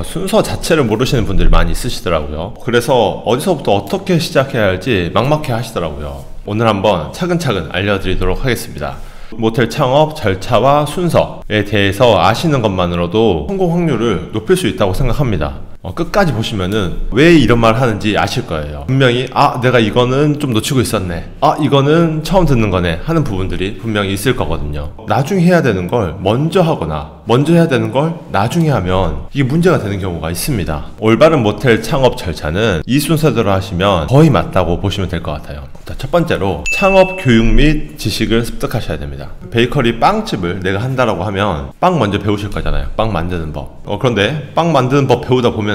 순서 자체를 모르시는 분들이 많이 있으시더라고요. 그래서 어디서부터 어떻게 시작해야 할지 막막해 하시더라고요. 오늘 한번 차근차근 알려드리도록 하겠습니다. 모텔 창업 절차와 순서에 대해서 아시는 것만으로도 성공 확률을 높일 수 있다고 생각합니다. 끝까지 보시면은 왜 이런 말 하는지 아실 거예요. 분명히 내가 이거는 좀 놓치고 있었네, 이거는 처음 듣는 거네 하는 부분들이 분명히 있을 거거든요. 나중에 해야 되는 걸 먼저 하거나 먼저 해야 되는 걸 나중에 하면 이게 문제가 되는 경우가 있습니다. 올바른 모텔 창업 절차는 이 순서대로 하시면 거의 맞다고 보시면 될 것 같아요. 자, 첫 번째로 창업 교육 및 지식을 습득하셔야 됩니다. 베이커리 빵집을 내가 한다라고 하면 빵 먼저 배우실 거잖아요. 빵 만드는 법. 그런데 빵 만드는 법 배우다 보면은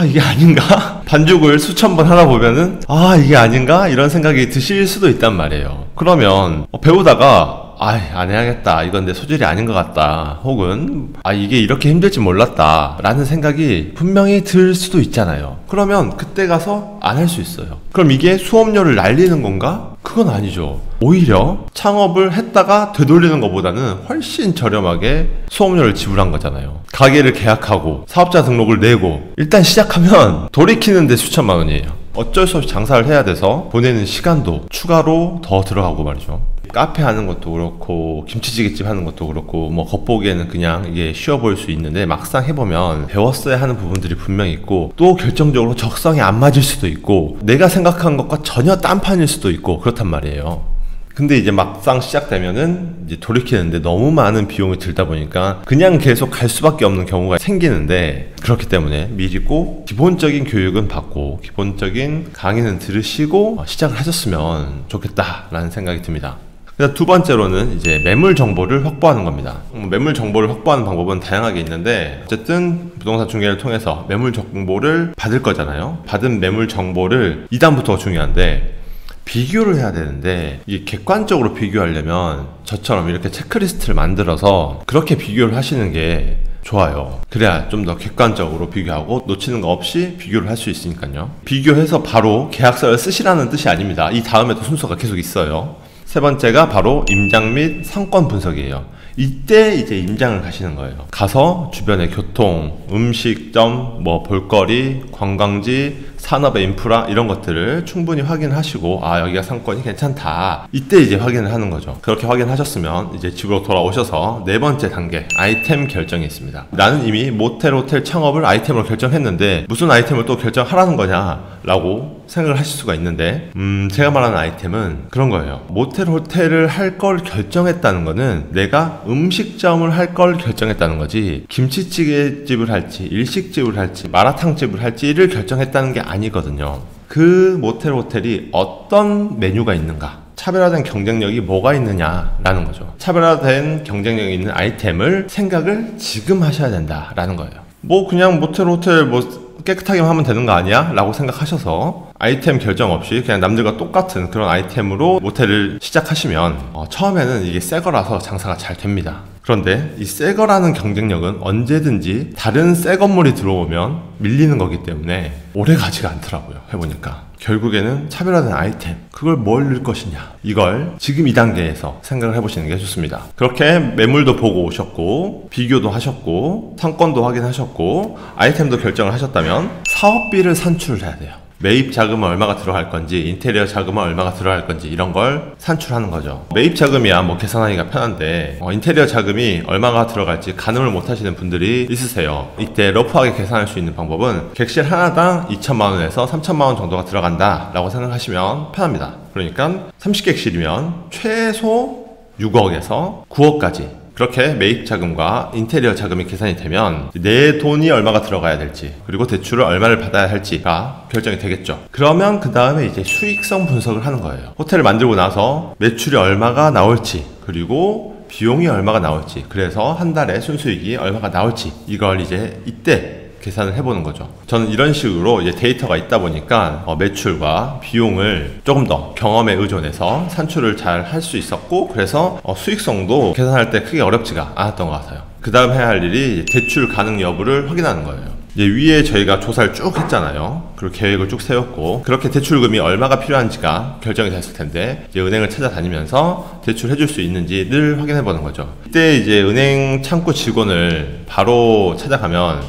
이게 아닌가? 반죽을 수천 번 하다 보면은 이게 아닌가? 이런 생각이 드실 수도 있단 말이에요. 그러면 배우다가 안 해야겠다, 이건 내 소질이 아닌 것 같다, 혹은 이게 이렇게 힘들지 몰랐다 라는 생각이 분명히 들 수도 있잖아요. 그러면 그때 가서 안 할 수 있어요. 그럼 이게 수업료를 날리는 건가? 그건 아니죠. 오히려 창업을 했다가 되돌리는 것보다는 훨씬 저렴하게 수업료를 지불한 거잖아요. 가게를 계약하고 사업자 등록을 내고 일단 시작하면 돌이키는데 수천만 원이에요. 어쩔 수 없이 장사를 해야 돼서 보내는 시간도 추가로 더 들어가고 말이죠. 카페 하는 것도 그렇고 김치찌개집 하는 것도 그렇고 겉보기에는 그냥 이게 쉬워 보일 수 있는데 막상 해보면 배웠어야 하는 부분들이 분명히 있고, 또 결정적으로 적성에 안 맞을 수도 있고 내가 생각한 것과 전혀 딴판일 수도 있고 그렇단 말이에요. 근데 이제 막상 시작되면은 이제 돌이키는데 너무 많은 비용이 들다 보니까 그냥 계속 갈 수밖에 없는 경우가 생기는데, 그렇기 때문에 미리 꼭 기본적인 교육은 받고 기본적인 강의는 들으시고 시작을 하셨으면 좋겠다라는 생각이 듭니다. 두 번째로는 이제 매물 정보를 확보하는 겁니다. 매물 정보를 확보하는 방법은 다양하게 있는데, 어쨌든 부동산 중개를 통해서 매물 정보를 받을 거잖아요. 받은 매물 정보를 2단부터가 중요한데, 비교를 해야 되는데 이게 객관적으로 비교하려면 저처럼 이렇게 체크리스트를 만들어서 그렇게 비교를 하시는 게 좋아요. 그래야 좀 더 객관적으로 비교하고 놓치는 거 없이 비교를 할 수 있으니까요. 비교해서 바로 계약서를 쓰시라는 뜻이 아닙니다. 이 다음에도 순서가 계속 있어요. 세 번째가 바로 임장 및 상권 분석이에요. 이때 이제 임장을 가시는 거예요. 가서 주변의 교통, 음식점, 볼거리, 관광지, 산업의 인프라 이런 것들을 충분히 확인하시고 여기가 상권이 괜찮다, 이때 이제 확인을 하는 거죠. 그렇게 확인하셨으면 이제 집으로 돌아오셔서 네 번째 단계 아이템 결정이 있습니다. 나는 이미 모텔, 호텔 창업을 아이템으로 결정했는데 무슨 아이템을 또 결정하라는 거냐 라고 생각을 하실 수가 있는데, 제가 말하는 아이템은 그런 거예요. 모텔, 호텔을 할 걸 결정했다는 거는 내가 음식점을 할 걸 결정했다는 거지, 김치찌개집을 할지 일식집을 할지 마라탕집을 할지를 결정했다는 게 아니거든요. 그 모텔, 호텔이 어떤 메뉴가 있는가, 차별화된 경쟁력이 뭐가 있느냐라는 거죠. 차별화된 경쟁력이 있는 아이템을 생각을 지금 하셔야 된다라는 거예요. 그냥 모텔, 호텔 깨끗하게 하면 되는 거 아니야? 라고 생각하셔서 아이템 결정 없이 그냥 남들과 똑같은 그런 아이템으로 모텔을 시작하시면 처음에는 이게 새 거라서 장사가 잘 됩니다. 그런데 이 새 거라는 경쟁력은 언제든지 다른 새 건물이 들어오면 밀리는 거기 때문에 오래 가지가 않더라고요. 해보니까 결국에는 차별화된 아이템, 그걸 뭘 넣을 것이냐, 이걸 지금 이 단계에서 생각을 해보시는 게 좋습니다. 그렇게 매물도 보고 오셨고 비교도 하셨고 상권도 확인하셨고 아이템도 결정을 하셨다면 사업비를 산출을 해야 돼요. 매입 자금은 얼마가 들어갈 건지, 인테리어 자금은 얼마가 들어갈 건지 이런 걸 산출하는 거죠. 매입 자금이야 계산하기가 편한데 인테리어 자금이 얼마가 들어갈지 가늠을 못 하시는 분들이 있으세요. 이때 러프하게 계산할 수 있는 방법은 객실 하나당 2천만 원에서 3천만 원 정도가 들어간다 라고 생각하시면 편합니다. 그러니까 30객실이면 최소 6억에서 9억까지 그렇게 매입 자금과 인테리어 자금이 계산이 되면 내 돈이 얼마가 들어가야 될지, 그리고 대출을 얼마를 받아야 할지가 결정이 되겠죠. 그러면 그 다음에 이제 수익성 분석을 하는 거예요. 호텔을 만들고 나서 매출이 얼마가 나올지, 그리고 비용이 얼마가 나올지, 그래서 한 달에 순수익이 얼마가 나올지, 이걸 이제 이때 계산을 해보는 거죠. 저는 이런 식으로 이제 데이터가 있다 보니까 매출과 비용을 조금 더 경험에 의존해서 산출을 잘 할 수 있었고, 그래서 수익성도 계산할 때 크게 어렵지가 않았던 것 같아요. 그 다음 해야 할 일이 대출 가능 여부를 확인하는 거예요. 이제 위에 저희가 조사를 쭉 했잖아요. 그리고 계획을 쭉 세웠고 그렇게 대출금이 얼마가 필요한지가 결정이 됐을 텐데 이제 은행을 찾아다니면서 대출해줄 수 있는지를 확인해보는 거죠. 이때 이제 은행 창구 직원을 바로 찾아가면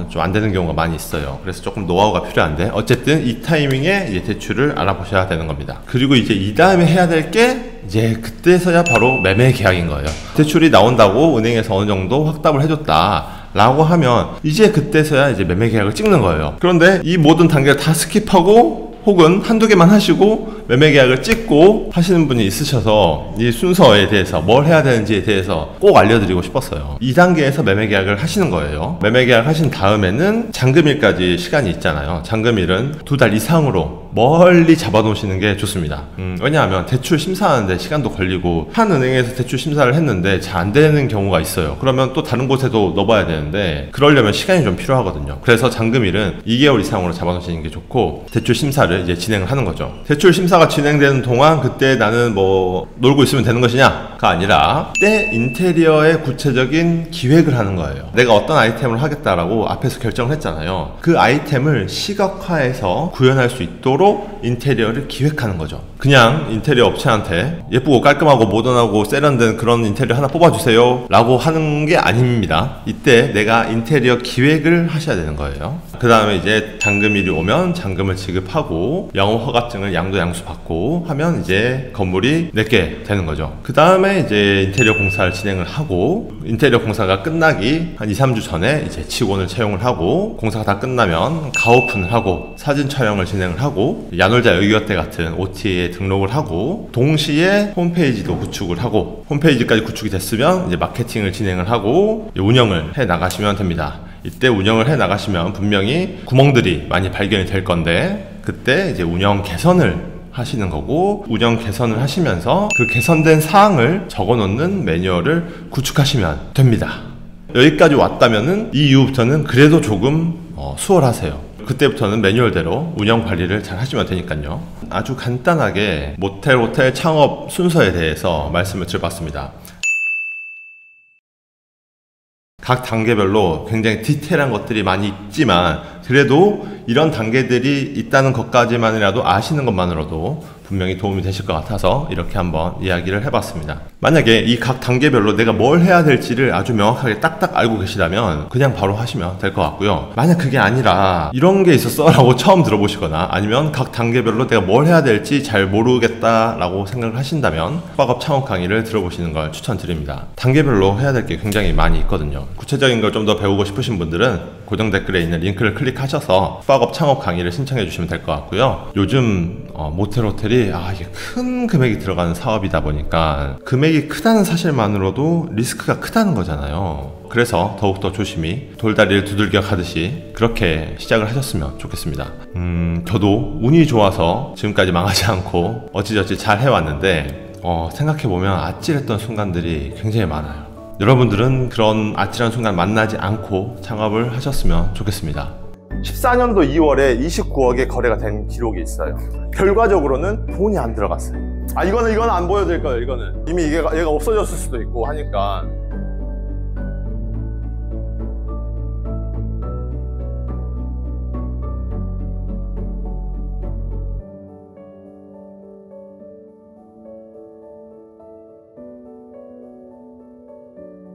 좀 안 되는 경우가 많이 있어요. 그래서 조금 노하우가 필요한데 어쨌든 이 타이밍에 이제 대출을 알아보셔야 되는 겁니다. 그리고 이제 이 다음에 해야 될 게 이제 그때서야 바로 매매 계약인 거예요. 대출이 나온다고 은행에서 어느 정도 확답을 해줬다 라고 하면 이제 그때서야 이제 매매 계약을 찍는 거예요. 그런데 이 모든 단계를 다 스킵하고 혹은 한두 개만 하시고 매매 계약을 찍고 하시는 분이 있으셔서 이 순서에 대해서 뭘 해야 되는지에 대해서 꼭 알려드리고 싶었어요. 2단계에서 매매 계약을 하시는 거예요. 매매 계약 하신 다음에는 잔금일까지 시간이 있잖아요. 잔금일은 2달 이상으로 멀리 잡아 놓으시는 게 좋습니다. 왜냐하면 대출 심사하는데 시간도 걸리고 한 은행에서 대출 심사를 했는데 잘 안 되는 경우가 있어요. 그러면 또 다른 곳에도 넣어봐야 되는데 그러려면 시간이 좀 필요하거든요. 그래서 잔금일은 2개월 이상으로 잡아 놓으시는 게 좋고 대출 심사를 이제 진행을 하는 거죠. 대출 심사가 진행되는 동안 그때 나는 뭐 놀고 있으면 되는 것이냐가 아니라 때 인테리어의 구체적인 기획을 하는 거예요. 내가 어떤 아이템을 하겠다라고 앞에서 결정을 했잖아요. 그 아이템을 시각화해서 구현할 수 있도록 인테리어를 기획하는 거죠. 그냥 인테리어 업체한테 예쁘고 깔끔하고 모던하고 세련된 그런 인테리어 하나 뽑아주세요 라고 하는 게 아닙니다. 이때 내가 인테리어 기획을 하셔야 되는 거예요. 그 다음에 이제 잔금일이 오면 잔금을 지급하고 영업허가증을 양도양수 받고 하면 이제 건물이 내게 되는 거죠. 그 다음에 이제 인테리어 공사를 진행을 하고 인테리어 공사가 끝나기 한 2-3주 전에 이제 직원을 채용을 하고 공사가 다 끝나면 가오픈을 하고 사진 촬영을 진행을 하고 야놀자 여기어때 같은 OTA에 등록을 하고 동시에 홈페이지도 구축을 하고 홈페이지까지 구축이 됐으면 이제 마케팅을 진행을 하고 운영을 해 나가시면 됩니다. 이때 운영을 해 나가시면 분명히 구멍들이 많이 발견이 될 건데 그때 이제 운영 개선을 하시는 거고 운영 개선을 하시면서 그 개선된 사항을 적어 놓는 매뉴얼을 구축하시면 됩니다. 여기까지 왔다면은 이 이후부터는 그래도 조금 수월하세요. 그때부터는 매뉴얼대로 운영 관리를 잘 하시면 되니까요. 아주 간단하게 모텔 호텔 창업 순서에 대해서 말씀을 드려봤습니다. 각 단계별로 굉장히 디테일한 것들이 많이 있지만 그래도 이런 단계들이 있다는 것까지만이라도 아시는 것만으로도 분명히 도움이 되실 것 같아서 이렇게 한번 이야기를 해봤습니다. 만약에 이 각 단계별로 내가 뭘 해야 될지를 아주 명확하게 딱딱 알고 계시다면 그냥 바로 하시면 될 것 같고요. 만약 그게 아니라 이런 게 있었어 라고 처음 들어보시거나 아니면 각 단계별로 내가 뭘 해야 될지 잘 모르겠다 라고 생각을 하신다면 숙박업 창업 강의를 들어보시는 걸 추천드립니다. 단계별로 해야 될 게 굉장히 많이 있거든요. 구체적인 걸 좀 더 배우고 싶으신 분들은 고정 댓글에 있는 링크를 클릭하셔서 숙박업 창업 강의를 신청해 주시면 될 것 같고요. 요즘 모텔 호텔이 이게 큰 금액이 들어가는 사업이다 보니까 금액이 크다는 사실만으로도 리스크가 크다는 거잖아요. 그래서 더욱더 조심히 돌다리를 두들겨 가듯이 그렇게 시작을 하셨으면 좋겠습니다. 저도 운이 좋아서 지금까지 망하지 않고 어찌저찌 잘 해왔는데 생각해보면 아찔했던 순간들이 굉장히 많아요. 여러분들은 그런 아찔한 순간 만나지 않고 창업을 하셨으면 좋겠습니다. 14년도 2월에 29억의 거래가 된 기록이 있어요. 결과적으로는 돈이 안 들어갔어요. 이거는 안 보여드릴 거예요. 이거는 이미 얘가 없어졌을 수도 있고 하니까